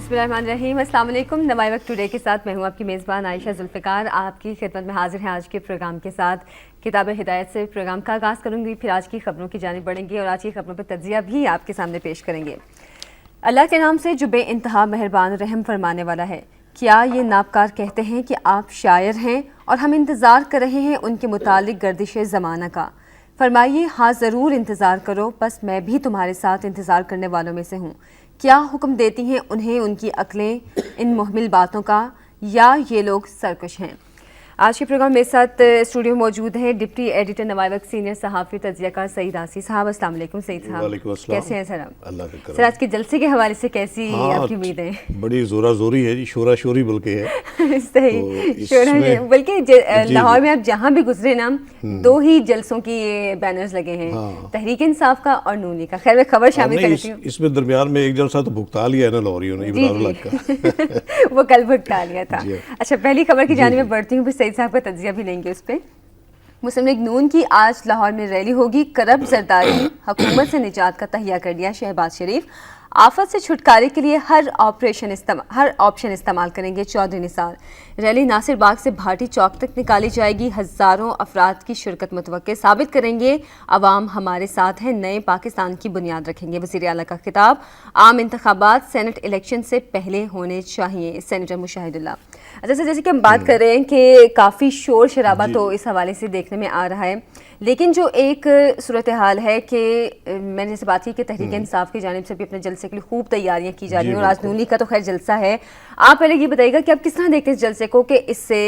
बिस्मिल्लाहिर्रहमानिर्रहीम। अस्सलाम वालेकुम। नवाई वक्त टुडे के साथ मैं हूँ आपकी मेज़बान आयशा जुल्फ़िकार, आपकी खिदमत में हाजिर हैं आज के प्रोग्राम के साथ। किताब हिदायत से प्रोग्राम का आगाज़ करूँगी, फिर आज की खबरों की जानिब बढ़ेंगे और आज की खबरों पर तज्ज़िया भी आपके सामने पेश करेंगे। अल्लाह के नाम से जो बेइंतहा मेहरबान रहम फरमाने वाला है। क्या ये नाबकार कहते हैं कि आप शायर हैं और हम इंतज़ार कर रहे हैं उनके मुतालिक गर्दिश ज़माना का। फरमाइए हाँ ज़रूर इंतज़ार करो, बस मैं भी तुम्हारे साथ इंतज़ार करने वालों में से हूँ। क्या हुक्म देती हैं उन्हें उनकी अक्लें इन मुहमिल बातों का, या ये लोग सरकश हैं। आज के प्रोग्राम मेरे साथ स्टूडियो मौजूद हैं डिप्टी एडिटर नवाई वक्त सीनियर सहाफ़ी तज्ज़ियाकार सईद आसी साहब। अस्सलाम वालेकुम सईद साहब, कैसे हैं सर आप? अल्लाह का करम। सर आज के जलसे के हवाले से कैसी आपकी उम्मीदें? बड़ी जोरा जोरी है जी, शोरा शोरी बल्कि है। सही तो बल्कि लाहौर में आप जहाँ भी गुजरे ना, दो ही जलसों की बैनर्स लगे हैं, तहरीक इंसाफ का और नूनी का। खैर मैं खबर शामिल करती हूँ। इसमें दरमियान में एक जलसा तो भुगता लिया है ना लाहौरियों ने, इमरान का वो कल भुगता लिया था। अच्छा, पहली खबर की जानिब में बढ़ती हूँ, फिर सईद साहब का तज्जिया भी लेंगे उस पर। मुस्लिम लीग नून की आज लाहौर में रैली होगी। करब जरदारी हुकूमत से निजात का तहिया कर दिया शहबाज शरीफ। आफत से छुटकारे के लिए हर ऑप्शन इस्तेमाल करेंगे चौधरी निसार। रैली नासिर बाग से भाटी चौक तक निकाली जाएगी। हज़ारों अफराद की शिरकत मुतवक्के। साबित करेंगे अवाम हमारे साथ है, नए पाकिस्तान की बुनियाद रखेंगे। वज़ीर आला का खिताब। आम इंतखाबात सेनेट इलेक्शन से पहले होने चाहिए, सेनेटर मुशाहिदुल्लाह। अच्छा सर, जैसे कि हम बात कर रहे हैं कि काफ़ी शोर शराबा तो इस हवाले से देखने में आ रहा है, लेकिन जो एक सूरत हाल है कि मैंने जैसे बात की कि तहरीक इंसाफ की जानिब से भी अपने जलसे के लिए खूब तैयारियां की जा रही हैं और आज नूनी का तो खैर जलसा है। आप पहले ये बताइएगा कि आप किस तरह देखते हैं इस जलसे को, कि इससे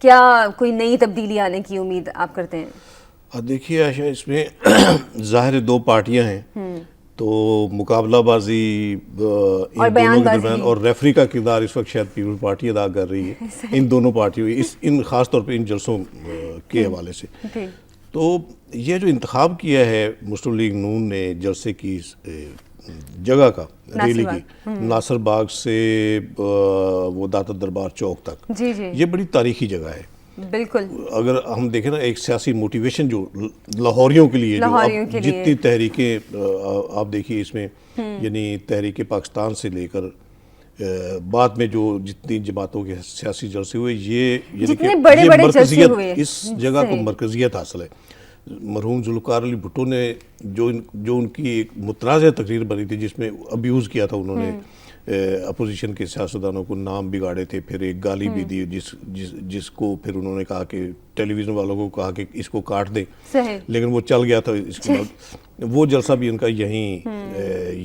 क्या कोई नई तब्दीली आने की उम्मीद आप करते हैं? देखिए आशा, इसमें ज़ाहिर दो पार्टियां हैं, तो मुकाबलाबाजी इन दोनों के दरमियान, और रेफरी का किरदार इस वक्त शायद पीपल्स पार्टी अदा कर रही है इन दोनों पार्टियों, इन खास तौर पे इन जलसों के हवाले से। तो ये जो इंतखाब किया है मुस्लिम लीग नून ने जलसे की जगह का, रैली की, नासिर बाग से वो दाता दरबार चौक तक, ये बड़ी तारीखी जगह है। बिल्कुल, अगर हम देखें ना, एक सियासी मोटिवेशन जो लाहौरियों के लिए, जो जितनी तहरीकें आप देखिए इसमें, यानी तहरीक पाकिस्तान से लेकर बाद में जो जितनी जमातों के सियासी जलसे हुए, ये मरकजियत, इस जगह को मरकजियत हासिल है। मरहूम जुल्फ़िकार अली भुट्टो ने जो उनकी एक मुतनाज़ तकरीर बनी थी जिसमें अब्यूज़ किया था उन्होंने अपोजिशन के सियासतदानों को, नाम बिगाड़े थे, फिर एक गाली भी दी जिसको फिर उन्होंने कहा कि टेलीविज़न वालों को कहा कि इसको काट दें, लेकिन वो चल गया था। इसके बाद वो जलसा भी इनका यहीं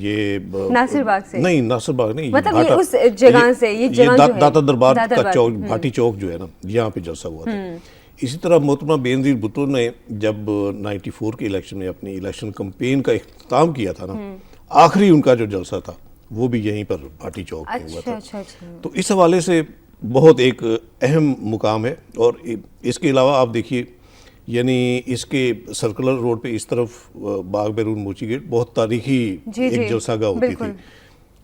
ये नासिर बाग से नहीं, नासिर बाग नहीं, मतलब ये उस जगह से, ये दाता दरबार का चौक, भाटी चौक जो है ना, यहाँ पे जलसा हुआ था। इसी तरह मोहतरमा बेनज़ीर भुट्टो ने जब 94 के इलेक्शन में अपनी इलेक्शन कैंपेन का इख्तिताम किया था ना, आखिरी उनका जो जलसा था वो भी यहीं पर भाटी चौक में हुआ था। तो इस हवाले से बहुत एक अहम मुकाम है। और इसके अलावा आप देखिए, यानी इसके सर्कुलर रोड पे इस तरफ बाग बैरून मोची गेट बहुत तारीखी एक जलसागाह होती थी,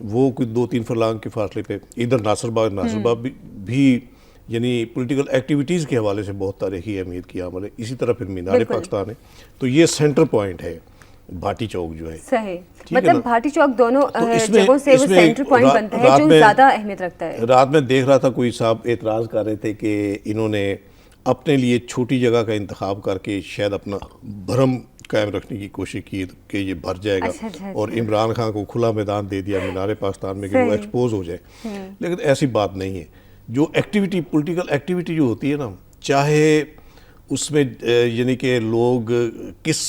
वो कुछ 2-3 फरलांग के फासले पे। इधर नासिर बाग भी यानी पॉलिटिकल एक्टिविटीज़ के हवाले से बहुत तारीखी अहमियत की अमल है। इसी तरह फिर मीनार पाकिस्तान है, तो ये सेंटर पॉइंट है भाटी चौक जो है। सही, मतलब भाटी चौक दोनों जगहों से वो सेंटर पॉइंट बनता है जो ज़्यादा अहमियत रखता है। रात में देख रहा था कोई साहब एतराज़ कर रहे थे कि इन्होंने अपने लिए छोटी जगह का इंतखाब करके शायद अपना भरम कायम रखने की कोशिश की कि ये भर जाएगा, और इमरान खान को खुला मैदान दे दिया मीनार पाकिस्तान में कि वो एक्सपोज हो जाए। लेकिन ऐसी बात नहीं है। जो एक्टिविटी, पॉलिटिकल एक्टिविटी जो होती है ना, चाहे उसमें यानी कि लोग किस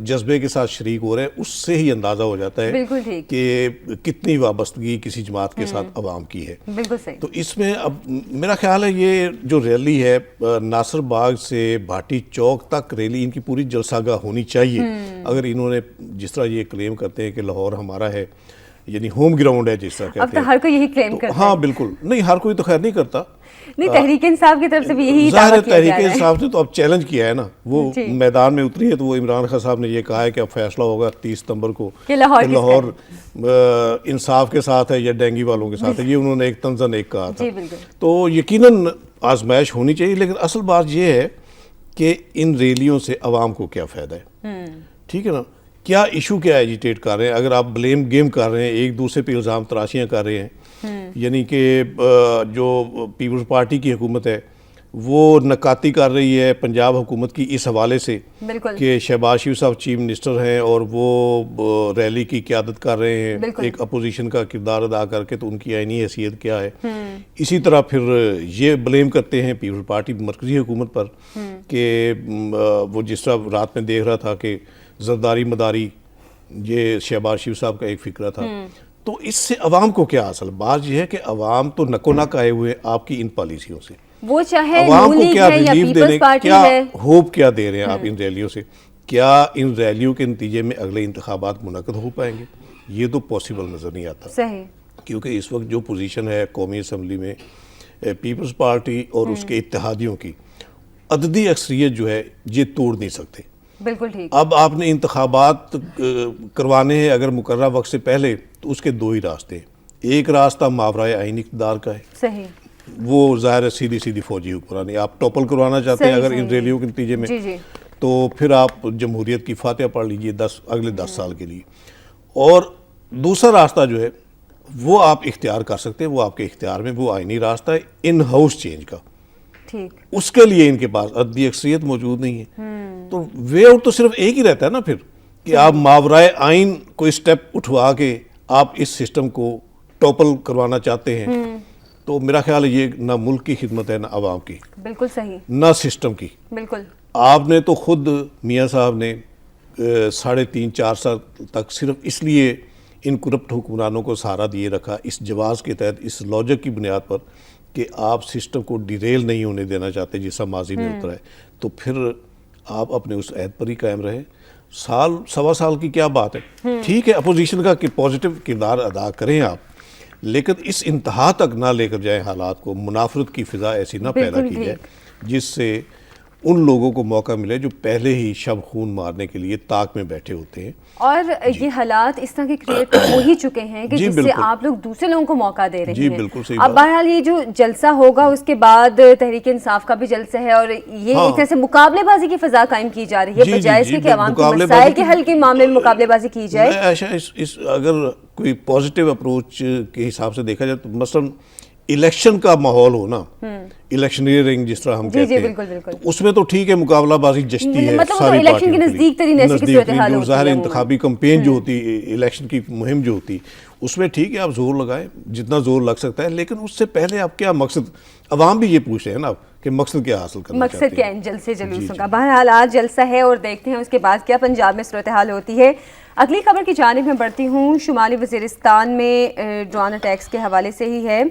जज्बे के साथ शरीक हो रहे हैं, उससे ही अंदाज़ा हो जाता है कि कितनी वाबस्तगी किसी जमात के साथ अवाम की है। बिल्कुल सही। तो इसमें अब मेरा ख्याल है ये जो रैली है नासिर बाग से भाटी चौक तक, रैली इनकी पूरी जलसागाह होनी चाहिए। अगर इन्होंने जिस तरह ये क्लेम करते हैं कि लाहौर हमारा है, यानी होम ग्राउंड है जिस तरह कहते हैं, अब तो हर कोई यही क्लेम करता है। हाँ बिल्कुल, नहीं हर कोई तो खैर नहीं करता, नहीं तहरीक इंसाफ की तरफ से भी यही दावा किया जा रहा है। तहरीक इंसाफ ने तो अब चैलेंज किया है ना, वो मैदान में उतरी है, तो वो इमरान खान साहब ने ये कहा है कि अब फैसला होगा 30 सितंबर को कि लाहौर इंसाफ के साथ है या डेंगी वालों के साथ है। ये उन्होंने एक तंजन एक कहा था। तो यकीनन आजमाइश होनी चाहिए, लेकिन असल बात ये है कि इन रैलियों से अवाम को क्या फ़ायदा है। ठीक है ना, क्या इशू क्या एजिटेट कर रहे हैं। अगर आप ब्लेम गेम कर रहे हैं, एक दूसरे पे इल्ज़ाम तराशियाँ कर रहे हैं, यानी कि जो पीपल्स पार्टी की हुकूमत है वो नकाती कर रही है पंजाब हुकूमत की इस हवाले से कि शहबाज शरीफ साहब चीफ मिनिस्टर हैं और वो रैली की क़यादत कर रहे हैं एक अपोजिशन का किरदार अदा करके, तो उनकी आईनी हैसियत क्या है। इसी तरह फिर ये ब्लेम करते हैं पीपल्स पार्टी मरकज़ी हुकूमत पर कि वो जिस तरह रात में देख रहा था कि जरदारी मदारी ये शहबाज शरीफ साहब का एक फिक्रा था। तो इससे अवाम को क्या हासिल, बात यह है कि अवाम तो नको नक आए हुए आपकी इन पॉलिसियों से, वो चाहे अवाम को क्या रिलीफ देने, क्या है। होप क्या दे रहे हैं आप इन रैलियों से। क्या इन रैलियों के नतीजे में अगले इंतखाबात मुनक़द हो पाएंगे? ये तो पॉसिबल नज़र नहीं आता। सही, क्योंकि इस वक्त जो पोजीशन है कौमी असम्बली में पीपल्स पार्टी और उसके इत्तेहादियों की, अददी अक्सरियत जो है ये तोड़ नहीं सकते। बिल्कुल ठीक। अब आपने इंतखाबात करवाने हैं अगर मुकर्रर वक्त से पहले, तो उसके दो ही रास्ते हैं। एक रास्ता मावराए आईन इक़्तिदार का है, सही, वो ज़ाहिर है सीधी सीधी फौजी हुक्मरानी। आप टॉपल करवाना चाहते हैं अगर इन रैलियों के नतीजे में, जी। तो फिर आप जमहूरियत की फातिहा पढ़ लीजिए अगले 10 साल के लिए। और दूसरा रास्ता जो है वो आप इख्तियार कर सकते हैं, वो आपके इख्तियार में, वो आईनी रास्ता है इन हाउस चेंज का। ठीक, उसके लिए इनके पास अददी अक्सरियत मौजूद नहीं है। तो वे आउट तो सिर्फ एक ही रहता है ना फिर, कि आप मावराए आइन कोई स्टेप उठवा के आप इस सिस्टम को टॉपल करवाना चाहते हैं। तो मेरा ख्याल है ये ना मुल्क की खिदमत है, ना आवाम की, बिल्कुल सही, ना सिस्टम की। बिल्कुल। आपने तो खुद मियाँ साहब ने 3.5-4 साल तक सिर्फ इसलिए इन करप्ट हुक्मरानों को सहारा दिए रखा, इस जवाब के तहत, इस लॉजिक की बुनियाद पर कि आप सिस्टम को डिरेल नहीं होने देना चाहते जैसा माजी में उतरा है। तो फिर आप अपने उस अहद पर ही कायम रहे। साल सवा साल की क्या बात है, ठीक है अपोजिशन का पॉजिटिव किरदार अदा करें आप, लेकिन इस इंतहा तक ना लेकर जाए हालात को, मुनाफरत की फिजा ऐसी ना पैदा की जाए जिससे उन लोगों को मौका मिले जो पहले ही शब खून मारने के लिए ताक में बैठे होते हैं। और ये हालात इस तरह के क्रिएट हो ही चुके हैं कि जिससे आप लोग दूसरे लोगों को मौका दे रहे हैं। बिल्कुल सही। अब बहरहाल ये जो जलसा होगा उसके बाद तहरीक इंसाफ का भी जलसा है और ये एक तरह से मुकाबलेबाजी की फिजा कायम की जा रही है, बजाय इसके कि अवाम के मसाइल के हल के मामले में मुकाबलेबाजी की जाए। अगर कोई पॉजिटिव अप्रोच के हिसाब से देखा जाए तो मसलन इलेक्शन का माहौल हो ना, इलेक्शनियरिंग जिस तरह हम कहते हैं, बिल्कुल। तो उसमें तो ठीक है मुकाबलाबाजी जश्ती है, मतलब सारी इलेक्शन के नजदीक तरीन ऐसी किसी सूरत-ए-हाल होती है, ज़ाहिर इंतखाबी कैंपेन जो होती है, इलेक्शन की मुहिम जो होती, उसमें ठीक है आप जोर लगाएं जितना जोर लग सकता है, लेकिन उससे पहले आप क्या मकसद, अवाम भी ये पूछ रहे हैं ना कि मकसद क्या हासिल करना चाहते हैं, मकसद क्या है जलसे जुलूसों का। बहरहाल आज जलसा है और देखते हैं उसके बाद क्या पंजाब में सूरत-ए-हाल होती है। अगली खबर की जानिब में बढ़ती हूँ। शुमाली वज़ीरिस्तान में ड्रोन अटैक्स के हवाले से ही है।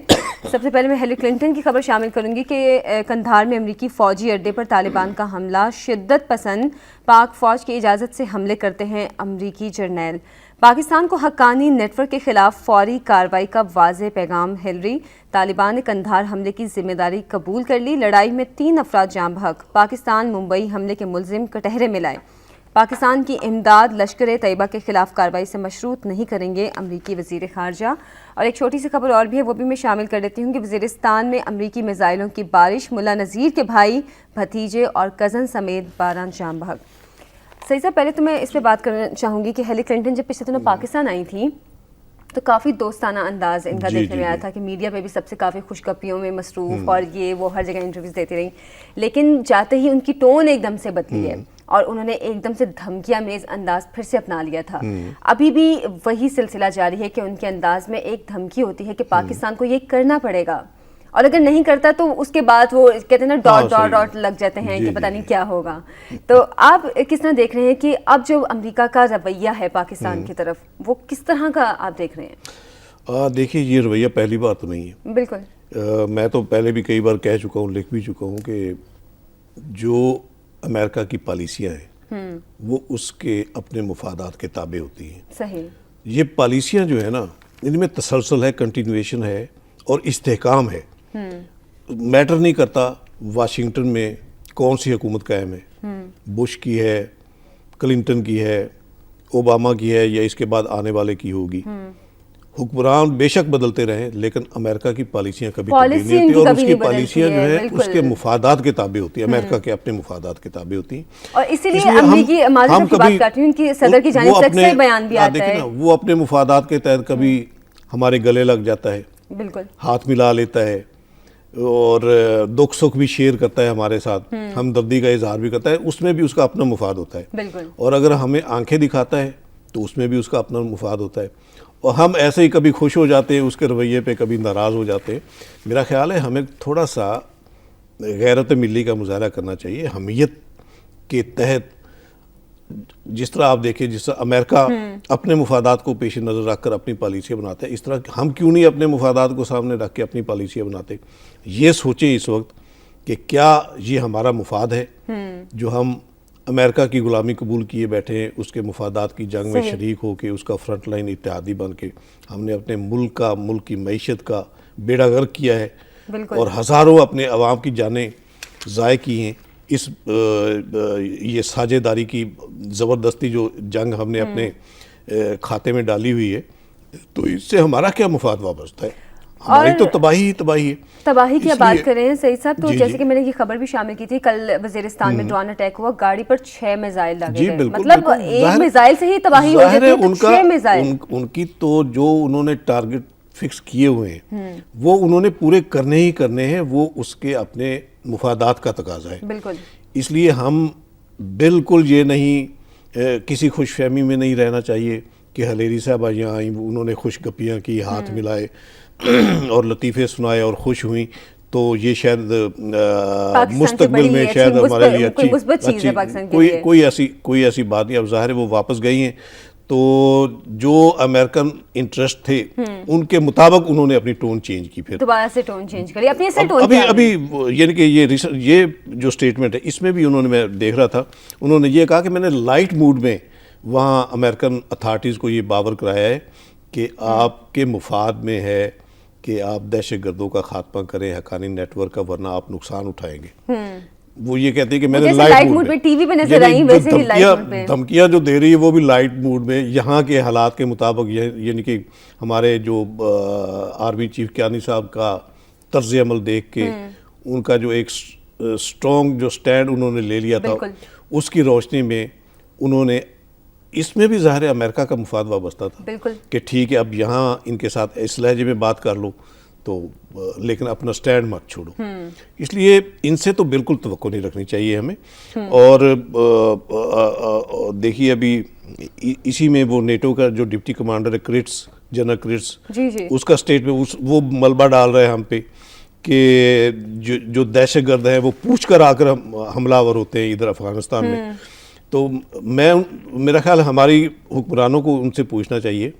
सबसे पहले मैं हिलरी क्लिंटन की खबर शामिल करूंगी कि कंधार में अमरीकी फ़ौजी अड्डे पर तालिबान का हमला, शिद्दत पसंद पाक फ़ौज की इजाज़त से हमले करते हैं अमरीकी जर्नैल। पाकिस्तान को हक्कानी नेटवर्क के खिलाफ फौरी कार्रवाई का वाज़ेह पैगाम। हिलरी, तालिबान ने कंधार हमले की जिम्मेदारी कबूल कर ली, लड़ाई में 3 अफराद जान बहक। पाकिस्तान मुंबई हमले के मुलजिम कटहरे में लाए। पाकिस्तान की इमदाद लश्कर तैयबा के खिलाफ कार्रवाई से मशरूत नहीं करेंगे अमरीकी वज़ीर ख़ारजा। और एक छोटी सी खबर और भी है, वो भी मैं शामिल कर देती हूँ कि वज़ीरिस्तान में अमरीकी मिसाइलों की बारिश, मुल्ला नज़ीर के भाई, भतीजे और कज़न समेत 12 जान बहक। सही साहब, पहले तो मैं इस पर बात करना चाहूँगी कि हिलरी क्लिंटन जब पिछले दिनों पाकिस्तान आई थी तो काफ़ी दोस्ताना अंदाज इनका देखने में आया था कि मीडिया पे भी सबसे काफ़ी खुशगपियों में मसरूफ़ और ये वो हर जगह इंटरव्यूज़ देती रही, लेकिन जाते ही उनकी टोन एकदम से बदली है और उन्होंने एकदम से धमकियां मेज़ अंदाज फिर से अपना लिया था। अभी भी वही सिलसिला जारी है कि उनके अंदाज में एक धमकी होती है कि पाकिस्तान को ये करना पड़ेगा और अगर नहीं करता तो उसके बाद वो कहते हैं ना डॉट लग जाते हैं कि पता नहीं क्या होगा। तो आप किस तरह देख रहे हैं कि अब जो अमेरिका का रवैया है पाकिस्तान की तरफ, वो किस तरह का आप देख रहे हैं? देखिए, ये रवैया पहली बार तो नहीं है। बिल्कुल। मैं तो पहले भी कई बार कह चुका हूँ, लिख भी चुका हूँ कि जो अमेरिका की पॉलिसियाँ हैं वो उसके अपने मुफादात के ताबे होती हैं। सही। ये पॉलिसियाँ जो है ना, इनमें तसलसल है, कंटिन्यूएशन है और इस्तेहकाम है। मैटर नहीं करता वाशिंगटन में कौन सी हुकूमत कायम है, बुश की है, क्लिंटन की है, ओबामा की है या इसके बाद आने वाले की होगी। हुक्मरान बेशक बदलते रहे, लेकिन अमेरिका की पॉलिसियां कभी पॉलिसी तब्दील नहीं उनकी होती, और कभी उसकी नहीं बदलती पॉलिसियां जो है, है बिल्कुल। उसके मुफादात के ताबे होती है, अमेरिका के अपने मुफादात के ताबे होती हैं। और इसीलिए अमरीकी माजी साहब की बात कर रही हूँ, उनकी सदर की जानिब से अक्सर बयान भी आता है, वो अपने मुफादात के तहत कभी हमारे गले लग जाता है, बिल्कुल हाथ मिला लेता है, और दुख सुख भी शेयर करता है हमारे साथ, हमदर्दी का इजहार भी करता है, उसमें भी उसका अपना मुफाद होता है। बिल्कुल। और अगर हमें आंखें दिखाता है तो उसमें भी उसका अपना मुफाद होता है, और हम ऐसे ही कभी खुश हो जाते हैं उसके रवैये पे, कभी नाराज़ हो जाते हैं। मेरा ख्याल है हमें थोड़ा सा गैरत मिली का मुजाहरा करना चाहिए, हमीयत के तहत। जिस तरह आप देखिए, जिस तरह अमेरिका अपने मुफादात को पेश नज़र रखकर अपनी पॉलिसियाँ बनाता है, इस तरह हम क्यों नहीं अपने मुफादात को सामने रख के अपनी पॉलिसियाँ बनाते। ये सोचें इस वक्त कि क्या ये हमारा मुफाद है जो हम अमेरिका की गुलामी कबूल किए बैठे हैं, उसके मुफादात की जंग में शरीक होकर, उसका फ्रंट लाइन इत्तेहादी बन के हमने अपने मुल्क की मईशत का बेड़ा गर्क किया है और हज़ारों अपने अवाम की जानें ज़ाय की हैं। इस ये साझेदारी की ज़बरदस्ती जो जंग हमने अपने खाते में डाली हुई है, तो इससे हमारा क्या मुफाद वाबस्ता है? हमारी तो तबाही ही तबाही है। तबाही की बात कर रहे हैं सही साहब, तो जी, जैसे जी। कि मैंने ये खबर भी शामिल की थी, कल वजीरिस्तान में ड्रोन अटैक हुआ, गाड़ी पर 6 मिसाइल लगे जी गए, बिल्कुल, मतलब बिल्कुल। एक मिसाइल से ही तबाही हो जाती है, तो 6 मिसाइल। उनकी तो जो उन्होंने टारगेट फिक्स किए हुए हैं वो उन्होंने पूरे करने ही करने हैं, वो उसके अपने मुफादात का तकाजा है। बिल्कुल। इसलिए हम बिल्कुल ये नहीं किसी खुशफहमी में नहीं रहना चाहिए कि हलेरी साहब यहाँ आई, उन्होंने खुश गप्पियाँ की, हाथ मिलाए और लतीफ़े सुनाए और खुश हुई, तो ये शायद मुस्तकबिल में शायद हमारे लिए अच्छी कोई ऐसी बात नहीं। अब ज़ाहिर है वो वापस गई हैं, तो जो अमेरिकन इंटरेस्ट थे उनके मुताबिक उन्होंने अपनी टोन चेंज की, फिर दोबारा से टोन चेंज करी, अपनी ऐसे टोन अभी यानी कि ये जो स्टेटमेंट है इसमें भी उन्होंने, मैं देख रहा था, उन्होंने ये कहा कि मैंने लाइट मूड में वहाँ अमेरिकन अथॉरिटीज़ को ये बावर कराया है कि आपके मुफाद में है कि आप दहशतगर्दों का खात्मा करें, हक्कानी नेटवर्क का, वरना आप नुकसान उठाएंगे। वो ये कहते हैं कि मैंने लाइट मूड में टीवी पे नजर आई, वैसे ही लाइट मूड पे धमकियां जो दे रही है वो भी लाइट मूड में, यहाँ के हालात के मुताबिक। यानी कि हमारे जो आर्मी चीफ क्यानी साहब का तर्ज अमल देख के, उनका जो एक स्ट्रॉन्ग जो स्टैंड उन्होंने ले लिया था, उसकी रोशनी में उन्होंने, इसमें भी ज़ाहिर है अमेरिका का मुफाद वाबस्ता था कि ठीक है अब यहाँ इनके साथ इस लहजे में बात कर लो, तो लेकिन अपना स्टैंड मत छोड़ो। इसलिए इनसे तो बिल्कुल तवक्को नहीं रखनी चाहिए हमें। और देखिए अभी इसी में वो नेटो का जो डिप्टी कमांडर है क्रिट्स, जनरल क्रिट्स, उसका स्टेटमेंट वो मलबा डाल रहे हैं हम पे कि जो दहशतगर्द हैं वो पूछ कर आकर हमलावर होते हैं इधर अफगानिस्तान में। तो मेरा ख्याल हमारी हुक्मरानों को उनसे पूछना चाहिए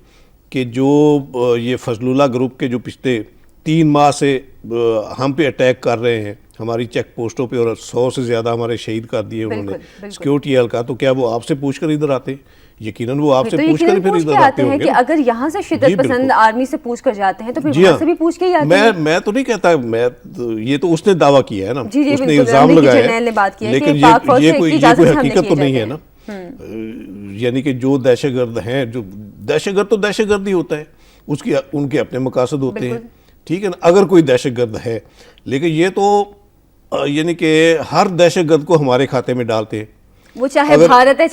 कि जो ये फजलुल्लाह ग्रुप के जो पिछले 3 माह से हम पे अटैक कर रहे हैं, हमारी चेक पोस्टों पे, और 100 से ज़्यादा हमारे शहीद कर दिए उन्होंने सिक्योरिटी एहलकार, तो क्या वो आपसे पूछकर इधर आते? यकीनन वो आपसे पूछकर फिर इधर आते होंगे। कि अगर यहाँ से शिद्दत पसंद आर्मी से पूछ कर जाते हैं तो फिर वहाँ से भी पूछ के ही आते हैं। मैं तो नहीं कहता, ये तो उसने दावा किया है ना, उसने इल्जाम लगाया है, लेकिन ये कोई हकीकत तो नहीं है ना। यानी कि जो दहशतगर्द हैं, जो दहशतगर्द तो दहशतगर्द ही होता है, उनके अपने मकासद होते हैं, ठीक है ना। अगर कोई दहशतगर्द है, लेकिन ये तो यानी कि हर दहशतगर्द को हमारे खाते में डालते हैं, वो चाहे भारत है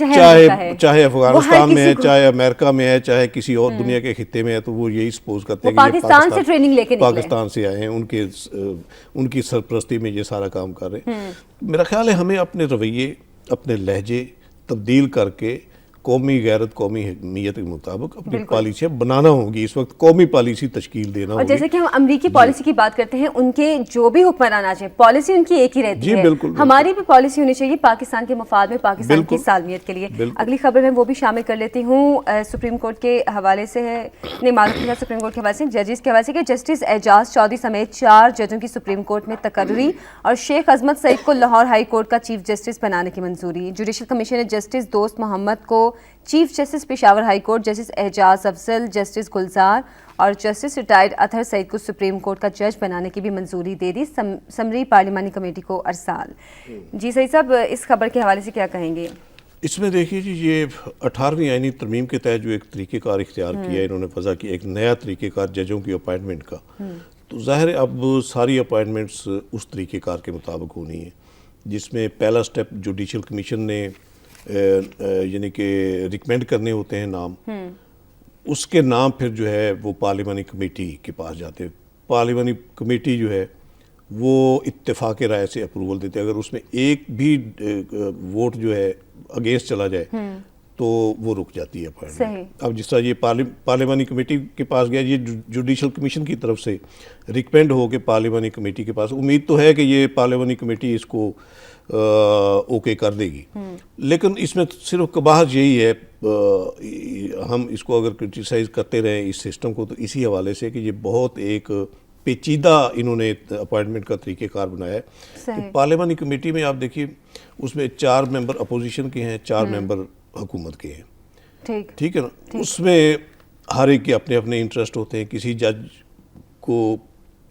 चाहे अफगानिस्तान में है, चाहे अमेरिका में है, चाहे किसी और दुनिया के खित्ते में है, तो वो यही सपोज करते हैं कि पाकिस्तान से ट्रेनिंग लेके पाकिस्तान से आए हैं, उनकी सरपरस्ती में ये सारा काम कर रहे हैं। मेरा ख्याल है हमें अपने रवैये, अपने लहजे तब्दील करके कौमी गैरत, कौमी हमीयत के मुताबिक अपनी पॉलिसियाँ बनाना होगी। इस वक्त कौमी पॉलिसी तश्कील देना होगी। और जैसे कि हम अमरीकी पॉलिसी की बात करते हैं, उनके जो भी हुक्मरान आ जाए, पॉलिसी उनकी एक ही रहती है। बिल्कुल, हमारी भी पॉलिसी होनी चाहिए पाकिस्तान के मफाद में, पाकिस्तान की सालमियत के लिए। अगली खबर में वो भी शामिल कर लेती हूँ, सुप्रीम कोर्ट के हवाले से है, नहीं मालूम सुप्रीम कोर्ट के हवाले से, जजेस के हवाले से, कि जस्टिस एजाज चौधरी समेत 4 जजों की सुप्रीम कोर्ट में तकर्री, और शेख अजमत सईद को लाहौर हाई कोर्ट का चीफ जस्टिस बनाने की मंजूरी। जुडिशल कमीशन ने जस्टिस दोस्त मोहम्मद को chief justice Peshawar high court, justice Ejaz Afzal, justice Gulzar और जस्टिस रिटायर्ड अतहर सईद को सुप्रीम कोर्ट का जज बनाने की भी मंजूरी दे दी। समरी पार्लिमानी कमेटी को अरसाल। जी सही साहब, इस खबर के हवाले से क्या कहेंगे? इसमें देखिए जी, ये 18वीं आईनी तरमीम के तहत जो एक तरीक़ेकार इख्तियार किया इन्होंने वज़ा की, एक नया तरीक़ेकार जजों की अपॉइंटमेंट का, तो ज़ाहिर है अब सारी अपॉइंटमेंट्स उस तरीक़ेकार के मुताबिक होनी है, जिसमें पहला स्टेप जुडिशल कमीशन ने यानी कि रिकमेंड करने होते हैं नाम, उसके नाम फिर जो है वो पार्लिमानी कमेटी के पास जाते हैं। पार्लिमानी कमेटी जो है वो इत्तेफाक राय से अप्रूवल देते हैं। अगर उसमें एक भी वोट जो है अगेंस्ट चला जाए तो वो रुक जाती है अपॉइंटमेंट। अब जिस तरह ये पार्लिमानी कमेटी के पास गया, ये जुडिशल कमीशन की तरफ से रिकमेंड हो के पार्लिमानी कमेटी के पास, उम्मीद तो है कि ये पार्लिमानी कमेटी इसको ओके कर देगी, लेकिन इसमें सिर्फ कबाहत यही है, हम इसको अगर क्रिटिसाइज करते रहें इस सिस्टम को, तो इसी हवाले से कि ये बहुत एक पेचीदा इन्होंने अपॉइंटमेंट का तरीक़ेकार बनाया है। कि पार्लिमानी कमेटी में आप देखिए, उसमें 4 मेंबर अपोजिशन के हैं, 4 मेंबर हुकूमत के हैं, ठीक है ना। उसमें हर एक के अपने अपने इंटरेस्ट होते हैं, किसी जज को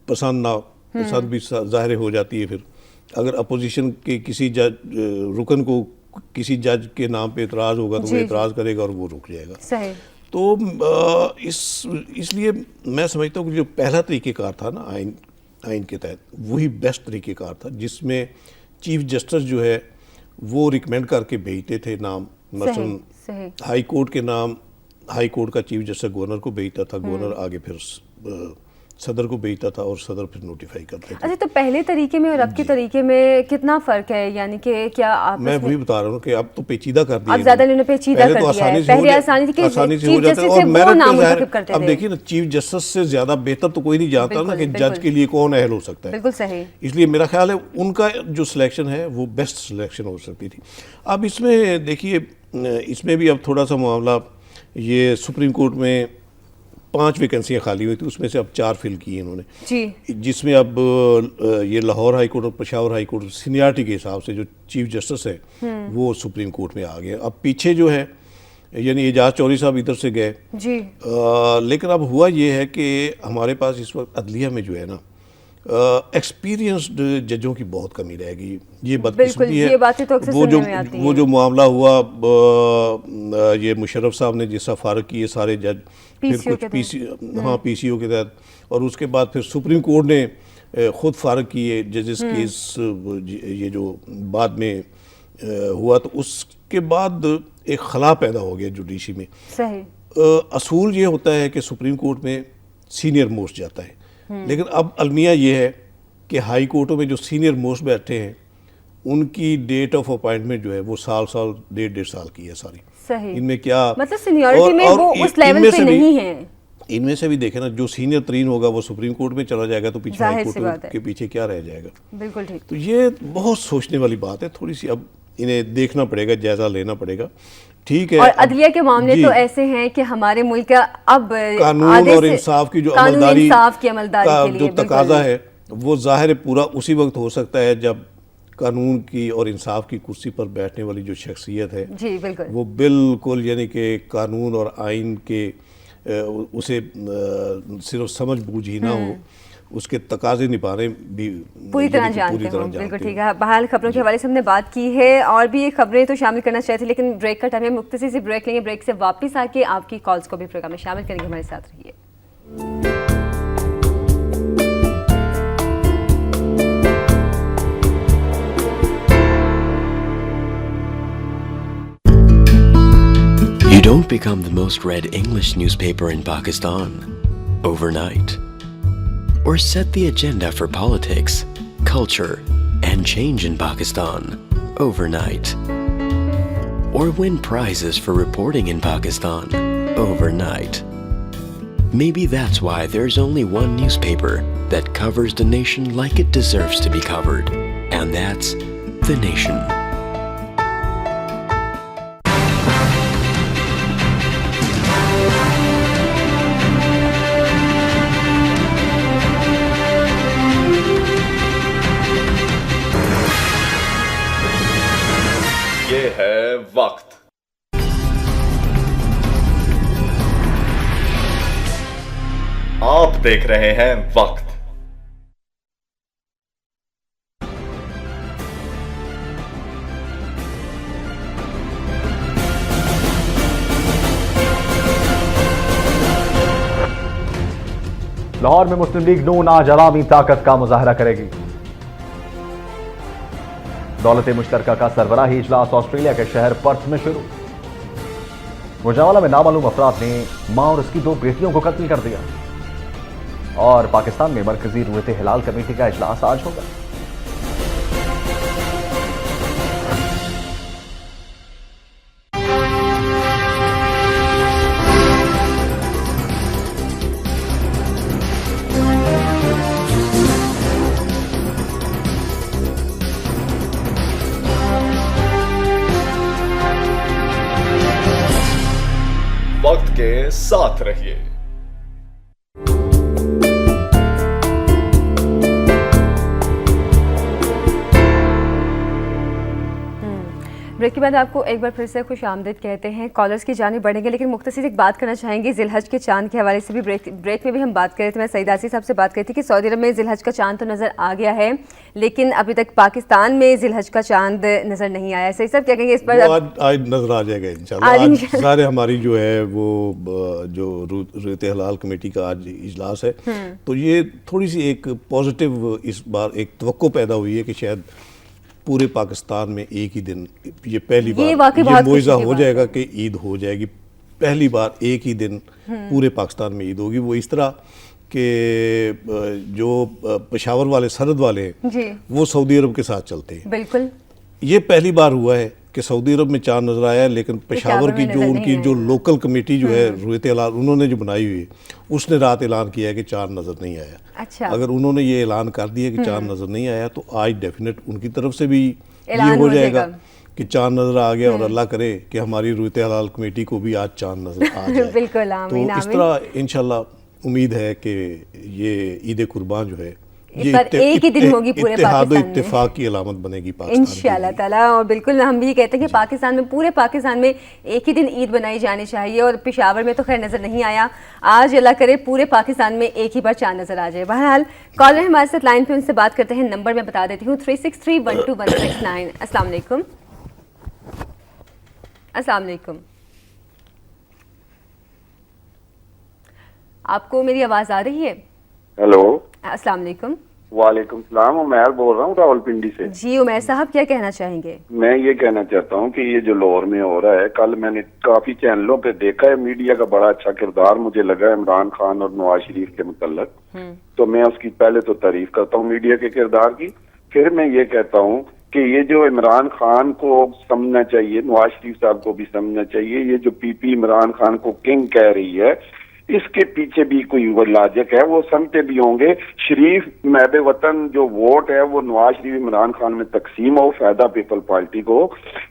पसंद ना पसंद भी ज़ाहिर हो जाती है। फिर अगर अपोजिशन के किसी जज रुकन को किसी जज के नाम पे एतराज़ होगा तो वो एतराज़ करेगा और वो रुक जाएगा। तो इसलिए मैं समझता हूँ कि जो पहला तरीक़ेकार था ना आइन के तहत, वही बेस्ट तरीक़ेकार था, जिसमें चीफ जस्टिस जो है वो रिकमेंड करके भेजते थे नाम। मसलन हाई कोर्ट के नाम, हाई कोर्ट का चीफ जस्टिस गवर्नर को भेजता था, गवर्नर आगे फिर सदर को भेजता था और सदर फिर नोटिफाई करते थे। अच्छा, तो पहले तरीके में और अब के तरीके में कितना फ़र्क है? यानी कि क्या आप मैं वही बता रहा हूँ कि अब तो पेचीदा कर दिया, अब ज़्यादा इन्होंने पेचीदा कर दिया है। पहले आसानी थी, आसानी से हो जाता है और मेरिट पे अब देखिए ना, चीफ जस्टिस से ज़्यादा बेहतर तो कोई नहीं जानता ना कि जज के लिए कौन अहल हो सकता है। बिल्कुल सही। इसलिए मेरा ख्याल है उनका जो सिलेक्शन है वो बेस्ट सिलेक्शन हो सकती थी। अब इसमें देखिए, इसमें भी अब थोड़ा सा मामला, ये सुप्रीम कोर्ट में 5 वैकेंसियाँ खाली हुई थी, उसमें से अब 4 फिल की इन्होंने जी, जिसमें अब ये लाहौर हाई कोर्ट और पेशावर हाई कोर्ट सीनियरिटी के हिसाब से जो चीफ जस्टिस है वो सुप्रीम कोर्ट में आ गए। अब पीछे जो है यानी एजाज चौधरी साहब इधर से गए जी, लेकिन अब हुआ ये है कि हमारे पास इस वक्त अदलिया में जो है ना एक्सपीरियंस्ड जजों की बहुत कमी रहेगी। ये बदकिस्मती है। ये बातें तो अक्सर सुनने में आती हैं। वो जो मामला हुआ, ये मुशर्रफ साहब ने जिसका फारग किए सारे जज, फिर कुछ पीसीओ के तहत, और उसके बाद फिर सुप्रीम कोर्ट ने खुद फारग किए जजेस केस, ये जो बाद में हुआ, तो उसके बाद एक खला पैदा हो गया जुडिशरी में। सही। असूल ये होता है कि सुप्रीम कोर्ट में सीनियर मोस्ट जाता है, लेकिन अब अलमिया ये है कि हाई कोर्टों में जो सीनियर मोस्ट बैठे हैं उनकी डेट ऑफ अपॉइंटमेंट जो है वो साल 1.5 साल की है सारी। सही। इनमें क्या मतलब सीनियरिटी में वो उस लेवल पे नहीं है। इनमें से भी देखे ना, जो सीनियर तरीन होगा वो सुप्रीम कोर्ट में चला जाएगा, तो पीछे हाई कोर्ट के पीछे क्या रह जाएगा। बिल्कुल ठीक। तो ये बहुत सोचने वाली बात है, थोड़ी सी अब इन्हें देखना पड़ेगा, जायजा लेना पड़ेगा। ठीक है। और अदलिया के मामले तो ऐसे हैं कि हमारे मुल्क का अब कानून और इंसाफ की जो अमलदारी का जो तकाजा है वो जाहिर पूरा उसी वक्त हो सकता है जब कानून की और इंसाफ की कुर्सी पर बैठने वाली जो शख्सियत है जी, बिल्कुल, वो बिल्कुल यानी कि कानून और आइन के उसे सिर्फ समझ बूझ ही ना हो, उसके तकाजे निभाने भी पूरी तरह जानते हो। बिल्कुल ठीक है। बहाल खबरों के हवाले से हमने बात की है, और भी ये खबरें तो शामिल करना चाहते थे, लेकिन ब्रेक का टाइम है, मुख्तसर सी ब्रेक लेंगे। ब्रेक से वापस आके आपकी कॉल्स को भी प्रोग्राम में शामिल करेंगे। हमारे साथ रहिए। You don't become the most read English newspaper in Pakistan overnight, or set the agenda for politics, culture, and change in Pakistan overnight, or win prizes for reporting in Pakistan overnight. Maybe that's why there's only one newspaper that covers the nation like it deserves to be covered, and that's The Nation. वक्त आप देख रहे हैं वक्त। लाहौर में मुस्लिम league नून आज अवामी ताकत का मुजाहरा करेगी। दौलत मुश्तरका का सरबराही इजलास ऑस्ट्रेलिया के शहर पर्थ में शुरू। मुजावला में नामालूम अफराद ने मां और उसकी 2 बेटियों को कत्ल कर दिया। और पाकिस्तान में मरकजी रूयत हिलाल कमेटी का इजलास आज होगा। वक्त के साथ रहिए। ब्रेक के बाद आपको एक बार फिर से खुश आमदीद कहते हैं। कॉलर्स की जानिब बढ़ेंगे, लेकिन मुख्तसर एक बात करना चाहेंगे जिलहज के चांद के हवाले से भी। ब्रेक में भी हम बात कर रहे थे, मैं सईद आसी साहब से बात करी थी कि सऊदी अरब में जिलहज का चांद तो नज़र आ गया है, लेकिन अभी तक पाकिस्तान में जिलहज का चांद नज़र नहीं आया। सही साहब क्या कहेंगे इस पर? आज नजर आ जाएगा इंशाल्लाह। आज सारे हमारी जो है वो जो रूयत हिलाल कमेटी का आज इजलास है, तो ये थोड़ी सी एक पॉजिटिव इस बार एक तवक्को पैदा हुई है कि शायद पूरे पाकिस्तान में एक ही दिन, ये पहली बार ये मुआवजा हो जाएगा कि ईद हो जाएगी। पहली बार एक ही दिन पूरे पाकिस्तान में ईद होगी। वो इस तरह कि जो पेशावर वाले सरहद वाले हैं वो सऊदी अरब के साथ चलते हैं। बिल्कुल, ये पहली बार हुआ है कि सऊदी अरब में चांद नजर आया है, लेकिन पेशावर की जो उनकी जो लोकल कमेटी जो है रूयत हिलाल उन्होंने जो बनाई हुई है, उसने रात ऐलान किया है कि चांद नजर नहीं आया। अच्छा, अगर उन्होंने ये ऐलान कर दिया कि चांद नजर नहीं आया, तो आज डेफिनेट उनकी तरफ से भी ये हो जाएगा कि चांद नजर आ गया, और अल्लाह करे कि हमारी रूयत हिलाल कमेटी को भी आज चांद नजर आ जाए। बिल्कुल, आमीन, तो इस तरह इंशाल्लाह उम्मीद है कि ये ईद कुर्बान जो है इस बार एक ही दिन होगी पूरे पाकिस्तान में। इत्तेफाक की अलामत बनेगी पाकिस्तान इंशाअल्लाह ताला। और बिल्कुल हम भी कहते हैं कि पाकिस्तान में, पूरे पाकिस्तान में एक ही दिन ईद बनाई जानी चाहिए। और पेशावर में तो खैर नज़र नहीं आया, आज अल्लाह करे पूरे पाकिस्तान में एक ही बार चांद नज़र आ जाए। बहरहाल कॉलर हमारे साथ लाइन पे, उनसे बात करते हैं। नंबर मैं बता देती हूँ 36312169। अस्सलाम वालेकुम। अस्सलाम वालेकुम, आपको मेरी आवाज़ आ रही है? हेलो, अस्सलाम वालेकुम। वालेकुम सलाम। उमैर बोल रहा हूँ रावलपिंडी से। जी उमैर साहब, क्या कहना चाहेंगे? मैं ये कहना चाहता हूँ कि ये जो लाहौर में हो रहा है, कल मैंने काफी चैनलों पे देखा है, मीडिया का बड़ा अच्छा किरदार मुझे लगा इमरान खान और नवाज शरीफ के मुतल्लक। तो मैं उसकी पहले तो तारीफ करता हूँ मीडिया के किरदार की। फिर मैं ये कहता हूँ कि ये जो इमरान खान को समझना चाहिए, नवाज शरीफ साहब को भी समझना चाहिए, ये जो पीपी इमरान खान को किंग कह रही है, इसके पीछे भी कोई वो लॉजिक है, वो समझते भी होंगे। शरीफ महब वतन जो वोट है वो नवाज शरीफ इमरान खान में तकसीम हो, फायदा पीपल पार्टी को।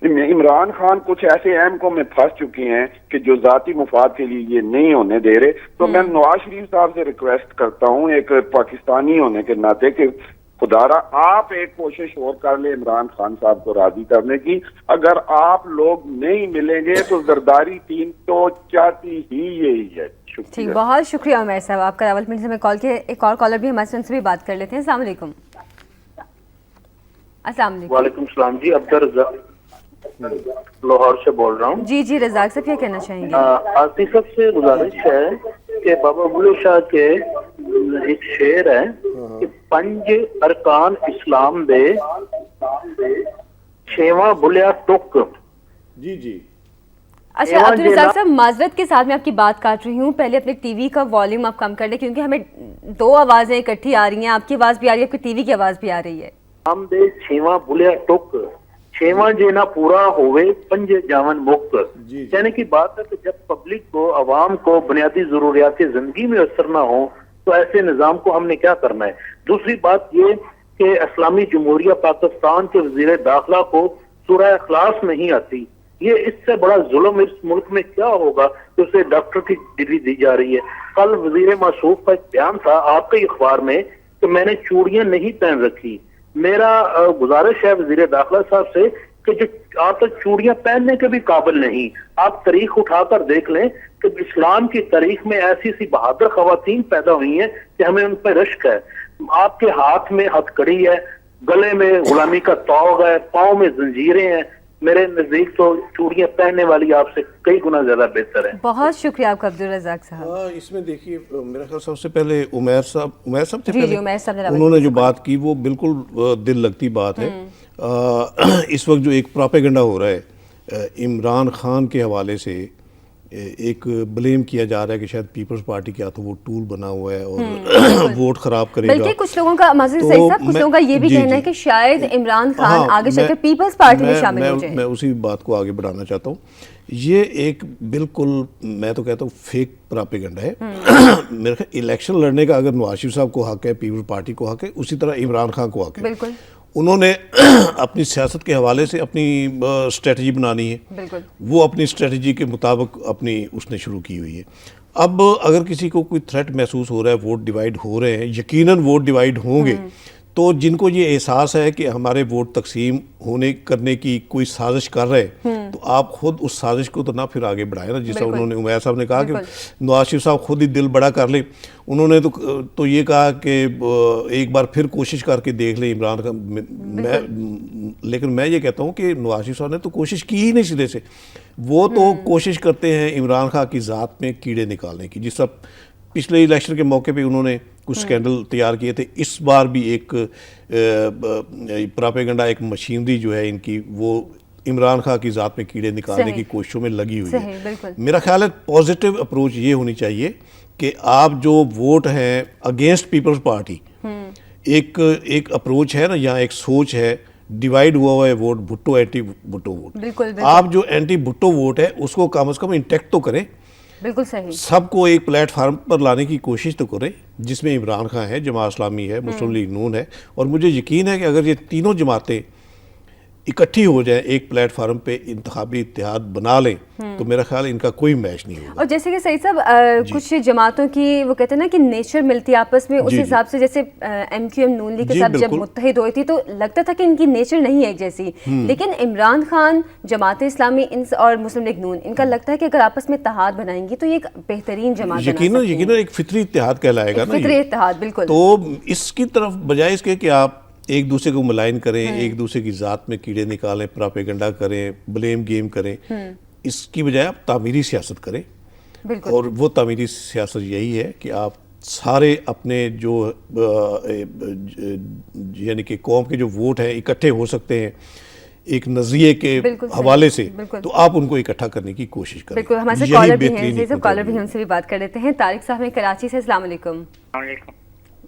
इमरान खान कुछ ऐसे अहमकों में फंस चुके हैं कि जो जाती मुफाद के लिए ये नहीं होने दे रहे। तो मैं नवाज शरीफ साहब से रिक्वेस्ट करता हूँ एक पाकिस्तानी होने के नाते कि खुदारा आप एक कोशिश और कर ले इमरान खान साहब को राजी करने की। अगर आप लोग नहीं मिलेंगे तो जरदारी टीम तो चाहती ही यही है। ठीक, बहुत शुक्रिया उमैर साहब आपका। रावलपिंडी से मैं कॉल किया। एक और कॉलर भी हमारे से, उनसे भी बात कर लेते हैं। अस्सलाम वालेकुम। अस्सलाम वालेकुम। वालेकुम सलाम जी, अब्दुल रज़ाक लाहौर से बोल रहा हूँ। जी जी रज़ाक साहब, क्या कहना चाहेंगे? आसिफ साहब से गुजारिश है कि बाबा बुल्ले शाह के एक शेर है कि 5 अरकान इस्लाम दे 6वां बुलिया टुक। जी जी। अच्छा अब्दुल रज़ाक साहब, माजरत के साथ मैं आपकी बात काट रही हूँ, पहले अपने टीवी का वॉल्यूम आप कम कर लें, क्योंकि हमें 2 आवाज़ें इकट्ठी आ रही हैं। आपकी आवाज़ भी आ रही है, आपकी टीवी की आवाज़ भी आ रही है। हम दे 6वां बुलिया टुक, 6वां जे ना पूरा होवे 5 जावन मुक्त। कहने की बात है कि जब पब्लिक को, आवाम को बुनियादी जरूरियात जिंदगी में असर ना हो तो ऐसे निजाम को हमने क्या करना है। दूसरी बात ये कि इस्लामी जमहूरिया पाकिस्तान के वजीर दाखिला को सूरह इखलास नहीं आती। ये इससे बड़ा जुल्म इस मुल्क में क्या होगा कि उसे डॉक्टर की डिग्री दी जा रही है। कल वजीर मसूफ का एक बयान था आपके अखबार में कि मैंने चूड़ियां नहीं पहन रखी। मेरा गुजारिश है वजीर दाखिला साहब से कि जो आप तो चूड़ियां पहनने के भी काबिल नहीं, आप तारीख उठाकर देख लें कि इस्लाम की तारीख में ऐसी सी बहादुर खवातीन पैदा हुई हैं कि हमें उन पर रश्क है। आपके हाथ में हथकड़ी है, गले में गुलामी का तौग है, पाँव में जंजीरें हैं, मेरे नजदीक तो चूड़ियां पहनने वाली आपसे कई गुना ज्यादा बेहतर है। बहुत शुक्रिया आपका अब्दुल रज़ाक साहब। हाँ, इसमें देखिए मेरा ख्याल सबसे पहले उमैर साहब थे जी, पहले, उमैर साहब ने उन्होंने जो बात की वो बिल्कुल दिल लगती बात है। इस वक्त जो एक प्रोपेगेंडा हो रहा है इमरान खान के हवाले से, एक ब्लेम किया जा रहा है कि शायद पीपल्स पार्टी के हाथों वो टूल बना हुआ है और वोट खराब करेगा। बल्कि कुछ लोगों का माजिद तो सईद साहब, कुछ लोगों का ये भी जी, कहना है जी। कि शायद इमरान खान हाँ, आगे चलकर मैं- पीपल्स पार्टी में मैं- शामिल हो मैं- जाए। मैं उसी बात को आगे बढ़ाना चाहता हूँ। ये एक बिल्कुल, मैं तो कहता हूँ, फेक प्रोपेगेंडा है। मेरे ख्याल इलेक्शन लड़ने का अगर नवाज शरीफ साहब को हक है, पीपल्स पार्टी को हक है, उसी तरह इमरान खान को हक है। बिल्कुल उन्होंने अपनी सियासत के हवाले से अपनी स्ट्रेटजी बनानी है, बिल्कुल। वो अपनी स्ट्रेटजी के मुताबिक अपनी उसने शुरू की हुई है। अब अगर किसी को कोई थ्रेट महसूस हो रहा है, वोट डिवाइड हो रहे हैं, यकीनन वोट डिवाइड होंगे, तो जिनको ये एहसास है कि हमारे वोट तकसीम होने करने की कोई साजिश कर रहे हैं, तो आप खुद उस साजिश को तो ना फिर आगे बढ़ाएं ना। जिस उन्होंने उमैर साहब ने कहा कि नवाज शरीफ साहब खुद ही दिल बड़ा कर ले, उन्होंने तो ये कहा कि एक बार फिर कोशिश करके देख ले इमरान खान। लेकिन मैं ये कहता हूँ कि नवाज शरीफ साहब ने तो कोशिश की ही नहीं सिरे से। वो तो कोशिश करते हैं इमरान खान की ज़ात में कीड़े निकालने की। जिस सब पिछले इलेक्शन के मौके पे उन्होंने कुछ स्कैंडल तैयार किए थे, इस बार भी एक प्रोपेगेंडा, एक मशीनरी जो है इनकी, वो इमरान खान की ज़ात में कीड़े निकालने की कोशिशों में लगी हुई है। मेरा ख्याल है पॉजिटिव अप्रोच ये होनी चाहिए कि आप जो वोट हैं अगेंस्ट पीपल्स पार्टी, एक अप्रोच है ना, यहाँ एक सोच है, डिवाइड हुआ है vote, Bhutto anti Bhutto vote. आप जो एंटी भुट्टो वोट है उसको कम से कम इंटैक्ट तो करें, बिल्कुल सही। सबको एक प्लेटफार्म पर लाने की कोशिश तो करें, जिसमें इमरान खान है, जमात इस्लामी है, मुस्लिम लीग नून है। और मुझे यकीन है कि अगर ये तीनों जमातें इकट्ठी हो जाए, एक प्लेटफार्म पे इंतखाबी इत्तेहाद बना लें, तो मेरा ख्याल इनका कोई मैच नहीं होगा। और जैसे कि सईद साहब, कुछ जमातों की वो कहते हैं ना कि नेचर मिलती है आपस में, उस हिसाब से जैसे MQM नून लीग के साथ जब मुत्तहिद हुई थी तो लगता था कि इनकी नेचर नहीं है एक जैसी, लेकिन इमरान खान, जमात इस्लामी और मुस्लिम लीग नून, इनका लगता है कि अगर आपस में इत्तेहाद बनाएंगी तो ये एक बेहतरीन जमात यकीनन एक फितरी इत्तेहाद कहलाएगा ना, फितरी इत्तेहाद। बिल्कुल। तो इसकी तरफ बजाय इसके कि आप एक दूसरे को मलाइन करें, एक दूसरे की ज़ात में कीड़े निकालें, प्रोपेगेंडा करें, ब्लेम गेम करें, इसकी बजाय आप तामीरी सियासत करें। और वो तामीरी सियासत यही है कि आप सारे अपने जो यानी कि कौम के जो वोट हैं इकट्ठे हो सकते हैं एक नजरिए के हवाले से, तो आप उनको इकट्ठा करने की कोशिश करें। बिल्कुल। हमारे साथ कॉलर भी हैं, कॉलर भी हैं, उनसे भी बात कर लेते हैं। तारिक साहब हैं कराची से। अस्सलाम वालेकुम।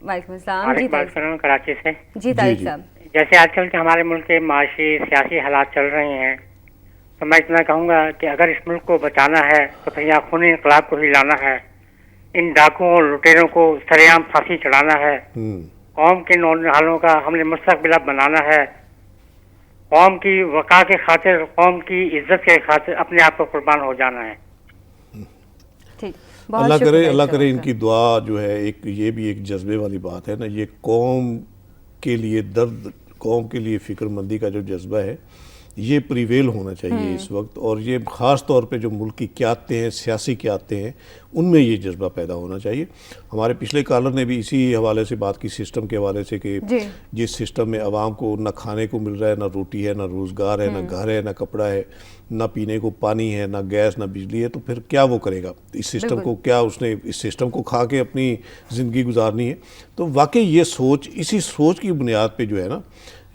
वालेकुम अस्सलाम। जी बात कर रहा हूँ कराची से। जी तारिक साहब, जैसे आजकल के हमारे मुल्क के माशी सियासी हालात चल रहे हैं, तो मैं इतना कहूँगा कि अगर इस मुल्क को बचाना है तो फिर यहाँ खूनी इनकलाब को ही लाना है, इन डाकुओं और लुटेरों को सरेआम फांसी चढ़ाना है, कौम के नौजवानों का हमने मुस्तकबिल बनाना है, कौम की वक़ा के खातिर, कौम की इज्जत के खातिर अपने आप को कुर्बान हो जाना है। अल्लाह करे इनकी दुआ जो है, एक ये भी एक जज्बे वाली बात है ना, ये कौम के लिए दर्द, कौम के लिए फिक्रमंदी का जो जज्बा है ये प्रिवेल होना चाहिए इस वक्त। और ये ख़ास तौर पे जो मुल्क की क़यादतें हैं, सियासी क़यादतें हैं, उनमें ये जज्बा पैदा होना चाहिए। हमारे पिछले कॉलर ने भी इसी हवाले से बात की, सिस्टम के हवाले से, कि जिस सिस्टम में आवाम को ना खाने को मिल रहा है, ना रोटी है, ना रोज़गार है, ना घर है, ना कपड़ा है, ना पीने को पानी है, ना गैस, ना बिजली है, तो फिर क्या वो करेगा इस सिस्टम को? क्या उसने इस सिस्टम को खा के अपनी ज़िंदगी गुजारनी है? तो वाकई ये सोच, इसी सोच की बुनियाद पे जो है ना,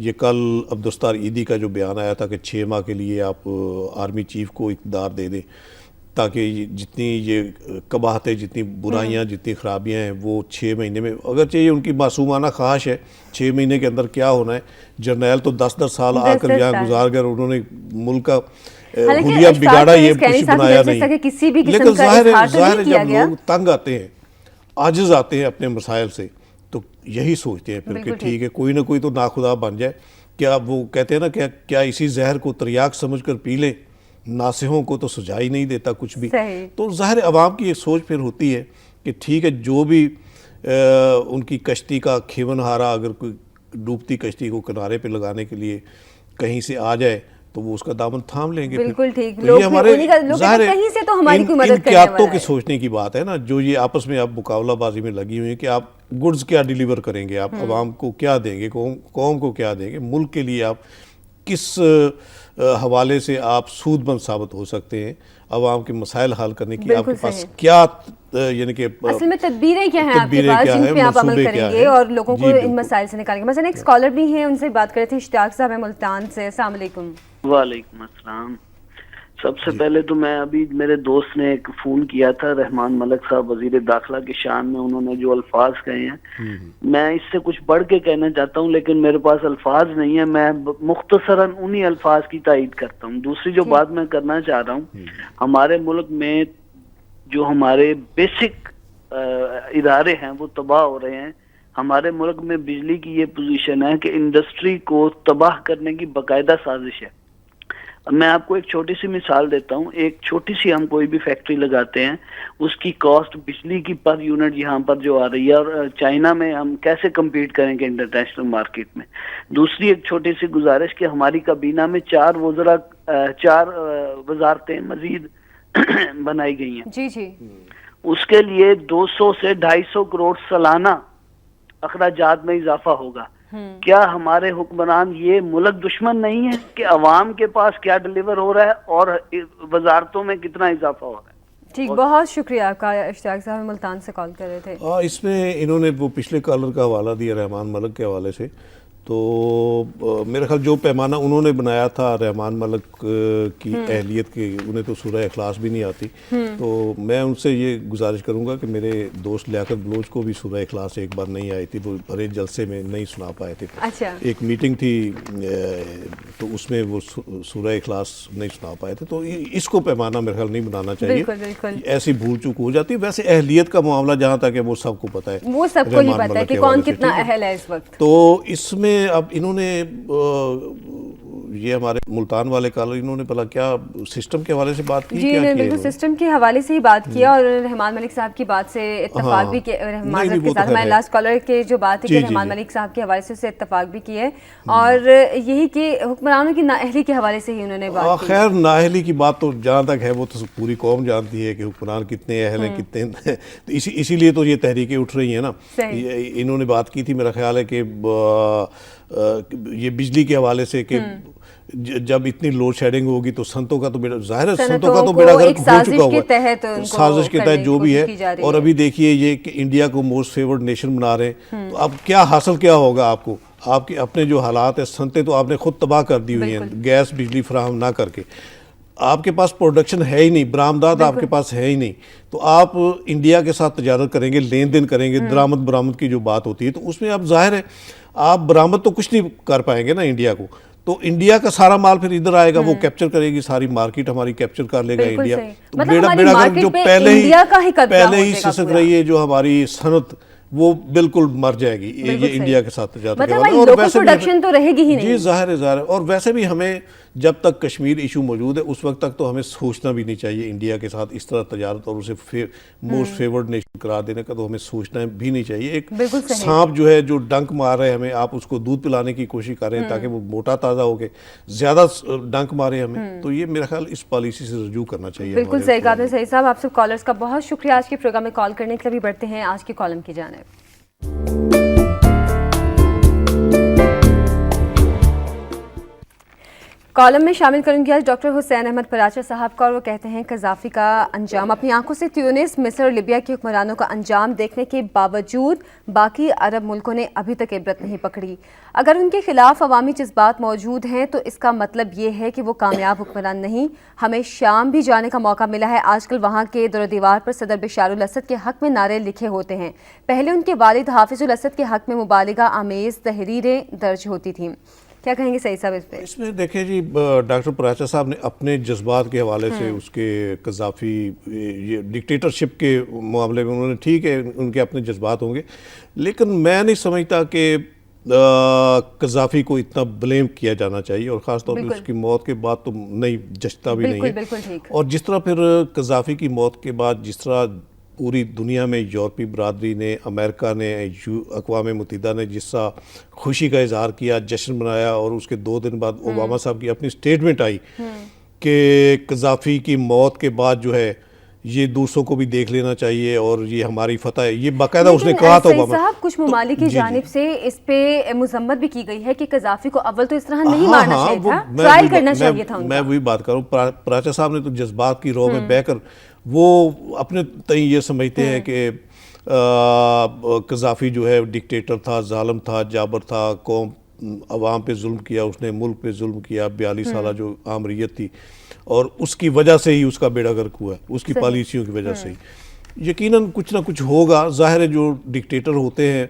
ये कल अब्दुस्तार ईदी का जो बयान आया था कि 6 माह के लिए आप आर्मी चीफ को इक़्तिदार दे दें, ताकि जितनी ये कबाहतें, जितनी बुराइयां, जितनी खराबियां हैं, वो 6 महीने में, अगर चाहिए उनकी मासूमाना ख्वाहिश है 6 महीने के अंदर क्या होना है। जर्नैल तो 10-10 साल आकर यहाँ गुजार कर उन्होंने मुल्क का हुलिया बिगाड़ा, ये कुछ बनाया नहीं। लेकिन जाहिर है जब लोग तंग आते हैं, आजिज आते हैं अपने मसाइल से, तो यही सोचते हैं फिर कि ठीक है, कोई ना कोई तो नाखुदा बन जाए। क्या वो कहते हैं ना, क्या इसी जहर को तरियाक समझकर पी ले, नासिहों को तो सुझा ही नहीं देता कुछ भी। तो ज़ाहिर अवाम की एक सोच फिर होती है कि ठीक है, जो भी उनकी कश्ती का खेवनहारा अगर कोई डूबती कश्ती को किनारे पे लगाने के लिए कहीं से आ जाए तो वो उसका दामन थाम लेंगे। बिल्कुल ठीक। तो ये हमारे कहीं से तो हमारी कोई मदद करने वाला है। के सोचने की बात है ना, जो ये आपस में अब मुकाबलाबाजी में लगी हुई है कि आप गुड्स क्या डिलीवर करेंगे, आप आवाम को क्या देंगे, कौम को क्या देंगे, मुल्क के लिए आप किस हवाले से आप सूदमंद साबित हो सकते हैं, अवाम के मसाइल हल करने की बिल्कुल आपके पास सही। क्या यानी कि असल में तदबीरें क्या हैं आपके तदबीरें पास क्या जिन हैं, पे आप अमल मंसूबे क्या करेंगे हैं? और लोगों जी, को इन बिल्कुल। मसाइल से निकालेंगे। मसलन एक स्कॉलर भी हैं, उनसे बात कर रहे थे, इश्तियाक साहब हैं मुल्तान से। अस्सलाम वालेकुम। वालेकुम अस्सलाम। सबसे पहले तो मैं अभी मेरे दोस्त ने एक फोन किया था, रहमान मलिक साहब वजीर दाखिला की शान में, उन्होंने जो अल्फाज कहे हैं मैं इससे कुछ बढ़ के कहना चाहता हूँ, लेकिन मेरे पास अल्फाज नहीं है। मैं मुख्तसरन उन्हीं अल्फाज की तायीद करता हूँ। दूसरी जो बात मैं करना चाह रहा हूँ, हमारे मुल्क में जो हमारे बेसिक इदारे हैं वो तबाह हो रहे हैं। हमारे मुल्क में बिजली की ये पोजीशन है कि इंडस्ट्री को तबाह करने की बाकायदा साजिश है। मैं आपको एक छोटी सी मिसाल देता हूँ। एक छोटी सी हम कोई भी फैक्ट्री लगाते हैं, उसकी कॉस्ट बिजली की पर यूनिट यहाँ पर जो आ रही है, और चाइना में हम कैसे कम्पीट करेंगे इंटरनेशनल मार्केट में। दूसरी एक छोटी सी गुजारिश कि हमारी काबीना में चार वजारतें मजीद बनाई गई हैं। जी जी। उसके लिए 200 से 250 करोड़ सालाना अखराजात में इजाफा होगा। क्या हमारे हुक्मरान ये मुल्क दुश्मन नहीं है कि अवाम के पास क्या डिलीवर हो रहा है और वजारतों में कितना इजाफा हो रहा है? ठीक, बहुत शुक्रिया आपका। इश्तियाक साहब मुल्तान से कॉल कर रहे थे। इसमें इन्होंने वो पिछले कॉलर का हवाला दिया रहमान मलिक के हवाले से, तो मेरा ख्याल जो पैमाना उन्होंने बनाया था रहमान मलिक की अहलियत के, उन्हें तो सूरह इखलास भी नहीं आती, तो मैं उनसे ये गुजारिश करूंगा कि मेरे दोस्त लियाकत बलोच को भी सूरह इखलास एक बार नहीं आई थी, वो बड़े जलसे में नहीं सुना पाए थे। अच्छा। एक मीटिंग थी तो उसमें वो सूरह इखलास नहीं सुना पाए थे, तो इसको पैमाना मेरे ख्याल नहीं बनाना चाहिए। बिल्कुल बिल्कुल। ऐसी भूल चूक हो जाती है। वैसे अहलियत का मामला जहाँ तक है वो सबको पता है, वो सबको ही रहमान पता है मलिक कि के कौन हवाले से, कितना ठीक है? अहल है इस वक्त। तो इसमें अब इन्होंने ये हमारे मुल्तान वाले कॉलर, इन्होंने भला क्या सिस्टम के हवाले से बात की? जी क्या नहीं, किया बिल्कुल इन्होंने? सिस्टम के हवाले से ही बात किया और रहमान मलिक साहब की बात से इत्तफाक भी किया। नहीं, माजरत वो के तो साथ खैर हमारे है। लास्ट कॉलर के जो बात है जी, कि जी, रहमान जी। मलिक साहब के हवाले से उससे इत्तफाक भी किया है, और यही कि हुक्मरानों की नाअहली के हवाले से ही उन्होंने बात की। खैर नाअहली की बात तो जहाँ तक है वो तो पूरी कौम जानती है कि हुक्मरान कितने अहल हैं, कितने तो इसीलिए तो ये तहरीकें उठ रही हैं ना। इन्होंने बात की थी, मेरा ख्याल है कि ये बिजली के हवाले से कि जब इतनी लोड शेडिंग होगी तो संतों का तो बेड़ा, जाहिर है संतों का तो बेड़ा गर्क हो चुका हुआ है, साजिश के तहत जो भी है। और अभी देखिए ये कि इंडिया को मोस्ट फेवर्ड नेशन बना रहे हैं, तो अब क्या हासिल क्या होगा आपको? आपके अपने जो हालात है, संतें तो आपने खुद तबाह कर दी हुई हैं, गैस बिजली फराहम ना करके। आपके पास प्रोडक्शन है ही नहीं, बरामदात आपके पास है ही नहीं, तो आप इंडिया के साथ तजारत करेंगे, लेन देन करेंगे, दरामद बरामद की जो बात होती है, तो उसमें अब जाहिर है आप बरामद तो कुछ नहीं कर पाएंगे ना इंडिया को। तो इंडिया का सारा माल फिर इधर आएगा, वो कैप्चर करेगी, सारी मार्केट हमारी कैप्चर कर लेगा इंडिया। तो मतलब बेड़ा गर्क जो पहले ही सिसक रही है, जो हमारी सनत, वो बिल्कुल मर जाएगी ये इंडिया के साथ तजारत के बाद। और वैसे प्रोडक्शन तो रहेगी ही नहीं। जी जाहिर है। और वैसे भी हमें जब तक कश्मीर इशू मौजूद है उस वक्त तक तो हमें सोचना भी नहीं चाहिए इंडिया के साथ इस तरह तजारत और उसे मोस्ट फेवर्ड नेशन करार देने का, तो हमें सोचना भी नहीं चाहिए। एक सांप जो है जो डंक मार रहे हैं हमें, आप उसको दूध पिलाने की कोशिश कर रहे हैं ताकि वो मोटा ताज़ा होके ज़्यादा डंक मारे हमें, तो ये मेरा ख्याल इस पॉलिसी से रजू करना चाहिए। बिल्कुल सही कहा आपने सही साहब। आप सब कॉलर्स का बहुत शुक्रिया आज के प्रोग्राम में कॉल करने के लिए। भी बढ़ते हैं आज के कॉलम की जानिब। कॉलम में शामिल करूंगी आज डॉक्टर हुसैन अहमद पराचा साहब का, और वो कहते हैं कज़ाफ़ी का अंजाम अपनी आंखों से ट्यूनिस, मिस्र और लिबिया के हुक्मरानों का अंजाम देखने के बावजूद बाकी अरब मुल्कों ने अभी तक इबरत नहीं पकड़ी। अगर उनके खिलाफ अवामी जज्बात मौजूद हैं तो इसका मतलब ये है कि वो कामयाब हुक्मरान नहीं। हमें शाम भी जाने का मौका मिला है। आजकल वहाँ के दर दीवार पर सदर बशारुल असद के हक़ में नारे लिखे होते हैं। पहले उनके वालिद हाफिजुल असद के हक़ में मुबालिगा आमेज़ तहरीरें दर्ज होती थीं। क्या कहेंगे सही साहब इस पे? इसमें देखिए जी, डॉक्टर पराचा साहब ने अपने जज्बात के हवाले से उसके कज़ाफ़ी ये डिक्टेटरशिप के मामले में उन्होंने, ठीक है उनके अपने जज्बात होंगे, लेकिन मैं नहीं समझता कि कज़ाफ़ी को इतना ब्लेम किया जाना चाहिए, और ख़ासतौर पर उसकी मौत के बाद तो नहीं जचता भी नहीं है। और जिस तरह फिर कज़ाफ़ी की मौत के बाद जिस तरह पूरी दुनिया में यूरोपीय बरादरी ने, अमेरिका ने, अक़वाम मुत्तहिदा ने जिस तरह खुशी का इजहार किया, जश्न मनाया, और उसके 2 दिन बाद ओबामा साहब की अपनी स्टेटमेंट आई कि कज़ाफ़ी की मौत के बाद जो है ये दूसरों को भी देख लेना चाहिए और ये हमारी फतह है, ये बाकायदा उसने कहा था सईद ओबामा। साहब, कुछ ममालिक की जी, जानिब से इस पे मुजम्मत भी की गई है कि कजाफी को अव्वल तो इस तरह नहीं हाँ, मारना हाँ, चाहिए वो था, मैं ट्रायल वही करना बात- चाहिए था मैं उनका। वही बात कर रहा हूँ। प्राचा साहब ने तो जज्बात की रौ में बहकर वो अपने तय ये समझते हैं कि कजाफी जो है डिक्टेटर था, जालिम था, जाबर था, कौम अवाम पे जुल्म किया उसने, मुल्क पे जुल्म किया, 42 साल जो आमरीत थी और उसकी वजह से ही उसका बेड़ा गर्क हुआ, उसकी पॉलिसियों की वजह से ही। यकीनन कुछ ना कुछ होगा। ज़ाहिर है जो डिक्टेटर होते हैं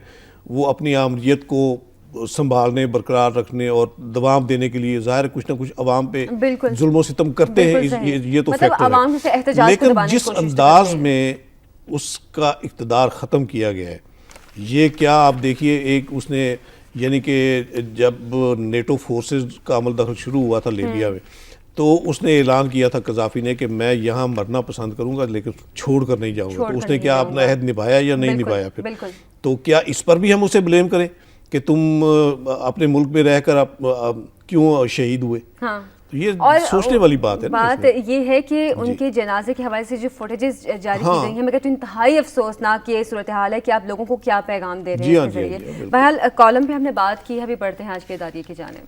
वो अपनी आमरीत को संभालने, बरकरार रखने और दवाम देने के लिए ज़ाहिर कुछ ना कुछ अवाम पे जुल्म सितम करते हैं, ये तो मतलब अवाम से फैक्टर एहतजाज है। को लेकिन दबाने की जिस कोशिश तो अंदाज करते हैं। में उसका इक़्तिदार ख़त्म किया गया है, ये क्या आप देखिए, एक उसने यानी कि जब नेटो फोर्सेस का अमल दखल शुरू हुआ था लीबिया में, तो उसने ऐलान किया था कजाफी ने कि मैं यहाँ मरना पसंद करूंगा लेकिन छोड़ कर नहीं जाऊंगा। तो उसने क्या अपना अहद निभाया या नहीं निभाया? फिर तो क्या इस पर भी हम उसे ब्लेम करें कि तुम अपने मुल्क में रहकर आप क्यों शहीद हुए? हाँ। तो ये और सोचने वाली बात है। बात ये है कि उनके जनाजे के हवाले से जो फुटेजेस जारी की गई हैं, मैं कहती हूँ इंतहाई अफसोसनाक ये सूरत हाल है कि आप लोगों को क्या पैगाम दे रहे हैं इसके जरिए। बहरहाल कॉलम पे हमने बात की है, अभी बढ़ते हैं आज के इदारिये की जानिब।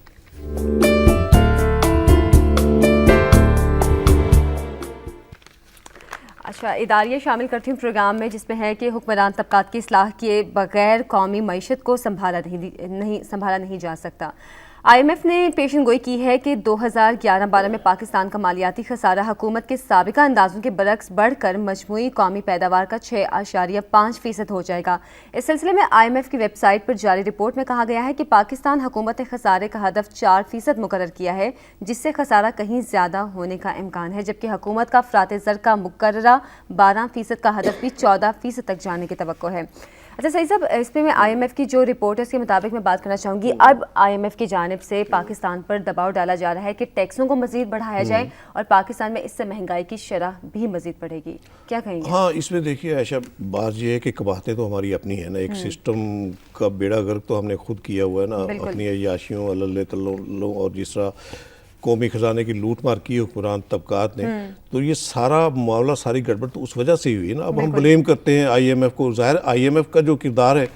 अच्छा, इदारिया शामिल करती हूँ प्रोग्राम में, जिसमें है कि हुक्मरान तबकात की इस्लाह किए बगैर कौमी मईशत को संभाला नहीं जा सकता। IMF ने पेशन गोई की है कि 2011-12 में पाकिस्तान का मालियाती खसारा हुकूमत के साबिका अंदाजों के बरक्स बढ़कर मजमूई कौमी पैदावार का 6.5% हो जाएगा। इस सिलसिले में IMF की वेबसाइट पर जारी रिपोर्ट में कहा गया है कि पाकिस्तान हुकूमत ने खसारे का हदफ 4% मुकर्रर किया है, जिससे खसारा कहीं ज़्यादा होने का इम्कान है, जबकि हुकूमत का अफरात ज़र का मुकर्ररा 12% का हदफ भी 14% तक जाने की तवक्को है। अच्छा सही साहब, इस पर मैं IMF की जो रिपोर्ट है उसके मुताबिक मैं बात करना चाहूँगी। अब IMF की जानिब से पाकिस्तान पर दबाव डाला जा रहा है कि टैक्सों को मजीद बढ़ाया जाए और पाकिस्तान में इससे महंगाई की शरह भी मजीद बढ़ेगी। क्या कहेंगे? हाँ, इसमें देखिए ऐसा बात ये है कि कबाहतें तो हमारी अपनी है ना, एक सिस्टम का बेड़ा गर्क तो हमने खुद किया हुआ है ना, अपनी अय्याशियों अल्ले तल्लों और जिस तरह कौमी खजाने की लूट मार की हुक्मरान तबकात ने, तो ये सारा मामला, सारी गड़बड़ तो उस वजह से ही हुई ना। अब हम ब्लेम करते हैं IMF को। ज़ाहिर IMF का जो किरदार है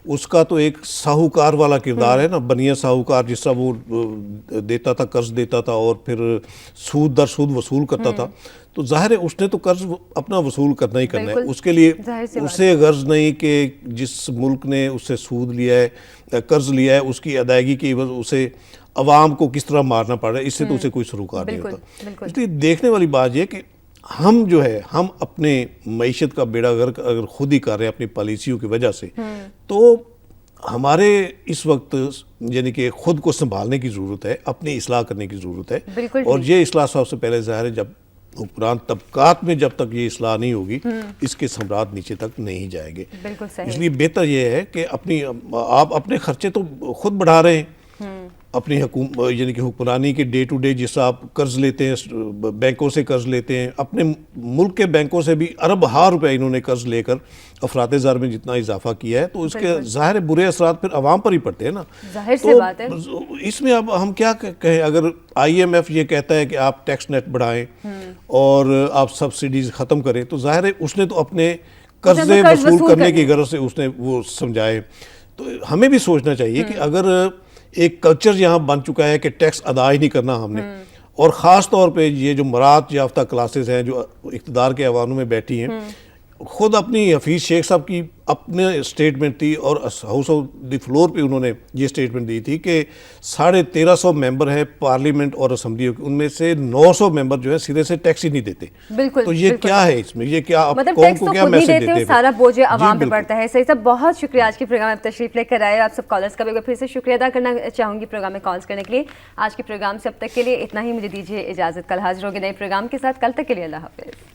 उसका तो एक साहूकार वाला किरदार है ना, बनिया साहूकार, जिस तरह वो देता था, कर्ज देता था और फिर सूद दर सूद वसूल करता था। तो जाहिर है उसने तो कर्ज अपना वसूल करना ही करना है, उसके लिए उसे गर्ज नहीं कि जिस मुल्क ने उससे सूद लिया है, कर्ज लिया है, उसकी अदायगी की वजह उसे अवाम को किस तरह मारना पड़ रहा है, इससे तो उसे कोई सरोकार नहीं होता। इसलिए देखने वाली बात यह कि हम जो है, हम अपने मईशत का बेड़ा गर्क अगर खुद ही कर रहे हैं अपनी पॉलिसियों की वजह से, तो हमारे इस वक्त यानी कि खुद को संभालने की ज़रूरत है, अपनी इस्लाह करने की ज़रूरत है। और ये इस्लाह सबसे पहले ज़ाहिर है जब हुक्मरान तबकात में जब तक ये इस्लाह नहीं होगी, इसके सम्राट नीचे तक नहीं जाएंगे। इसलिए बेहतर ये है कि आप अपने खर्चे तो खुद बढ़ा रहे हैं, अपनी यानी कि हुक्मरानी के डे टू डे, जिससे आप कर्ज लेते हैं, बैंकों से कर्ज लेते हैं, अपने मुल्क के बैंकों से भी अरब हार रुपए इन्होंने कर्ज लेकर अफरात ज़र में जितना इजाफा किया है, तो उसके ज़ाहिर बुरे असरात फिर अवाम पर ही पड़ते हैं ना। जाहिर सी बात है। इसमें अब हम क्या कहें, अगर IMF ये कहता है कि आप टैक्स नेट बढ़ाएं और आप सब्सिडीज ख़त्म करें, तो ज़ाहिर है उसने तो अपने कर्जे वसूल करने की गर्ज से उसने वो समझाए। तो हमें भी सोचना चाहिए कि अगर एक कल्चर यहाँ बन चुका है कि टैक्स अदा ही नहीं करना हमने, और ख़ास तौर पे ये जो मरात याफ्ता क्लासेस हैं जो इक़्तिदार के ऐवानों में बैठी हैं, खुद अपनी हफीज़ शेख साहब की अपने स्टेटमेंट थी और हाउस ऑफ द फ्लोर पे उन्होंने ये स्टेटमेंट दी थी कि 1350 मेंबर हैं पार्लियामेंट और असम्बली, उनमें से 900 मेंबर जो है सिरे से टैक्स ही नहीं देते। तो ये क्या है इसमें, ये क्या आप मतलब कौम को क्या मैसेज देते हैं? सारा बोझ आवाम पे पड़ता है। सही साहब, बहुत शुक्रिया आज के प्रोग्राम में तशरीफ लेकर आए। आप सब कॉलर्स का भी फिर से शुक्रिया अदा करना चाहूँगी प्रोग्राम में कॉल्स करने के लिए। आज के प्रोग्राम से अब तक के लिए इतना ही, मुझे दीजिए इजाज़त। कल हाजिर होगी नए प्रोग्राम के साथ, कल तक के लिए अल्लाह हाफिज़।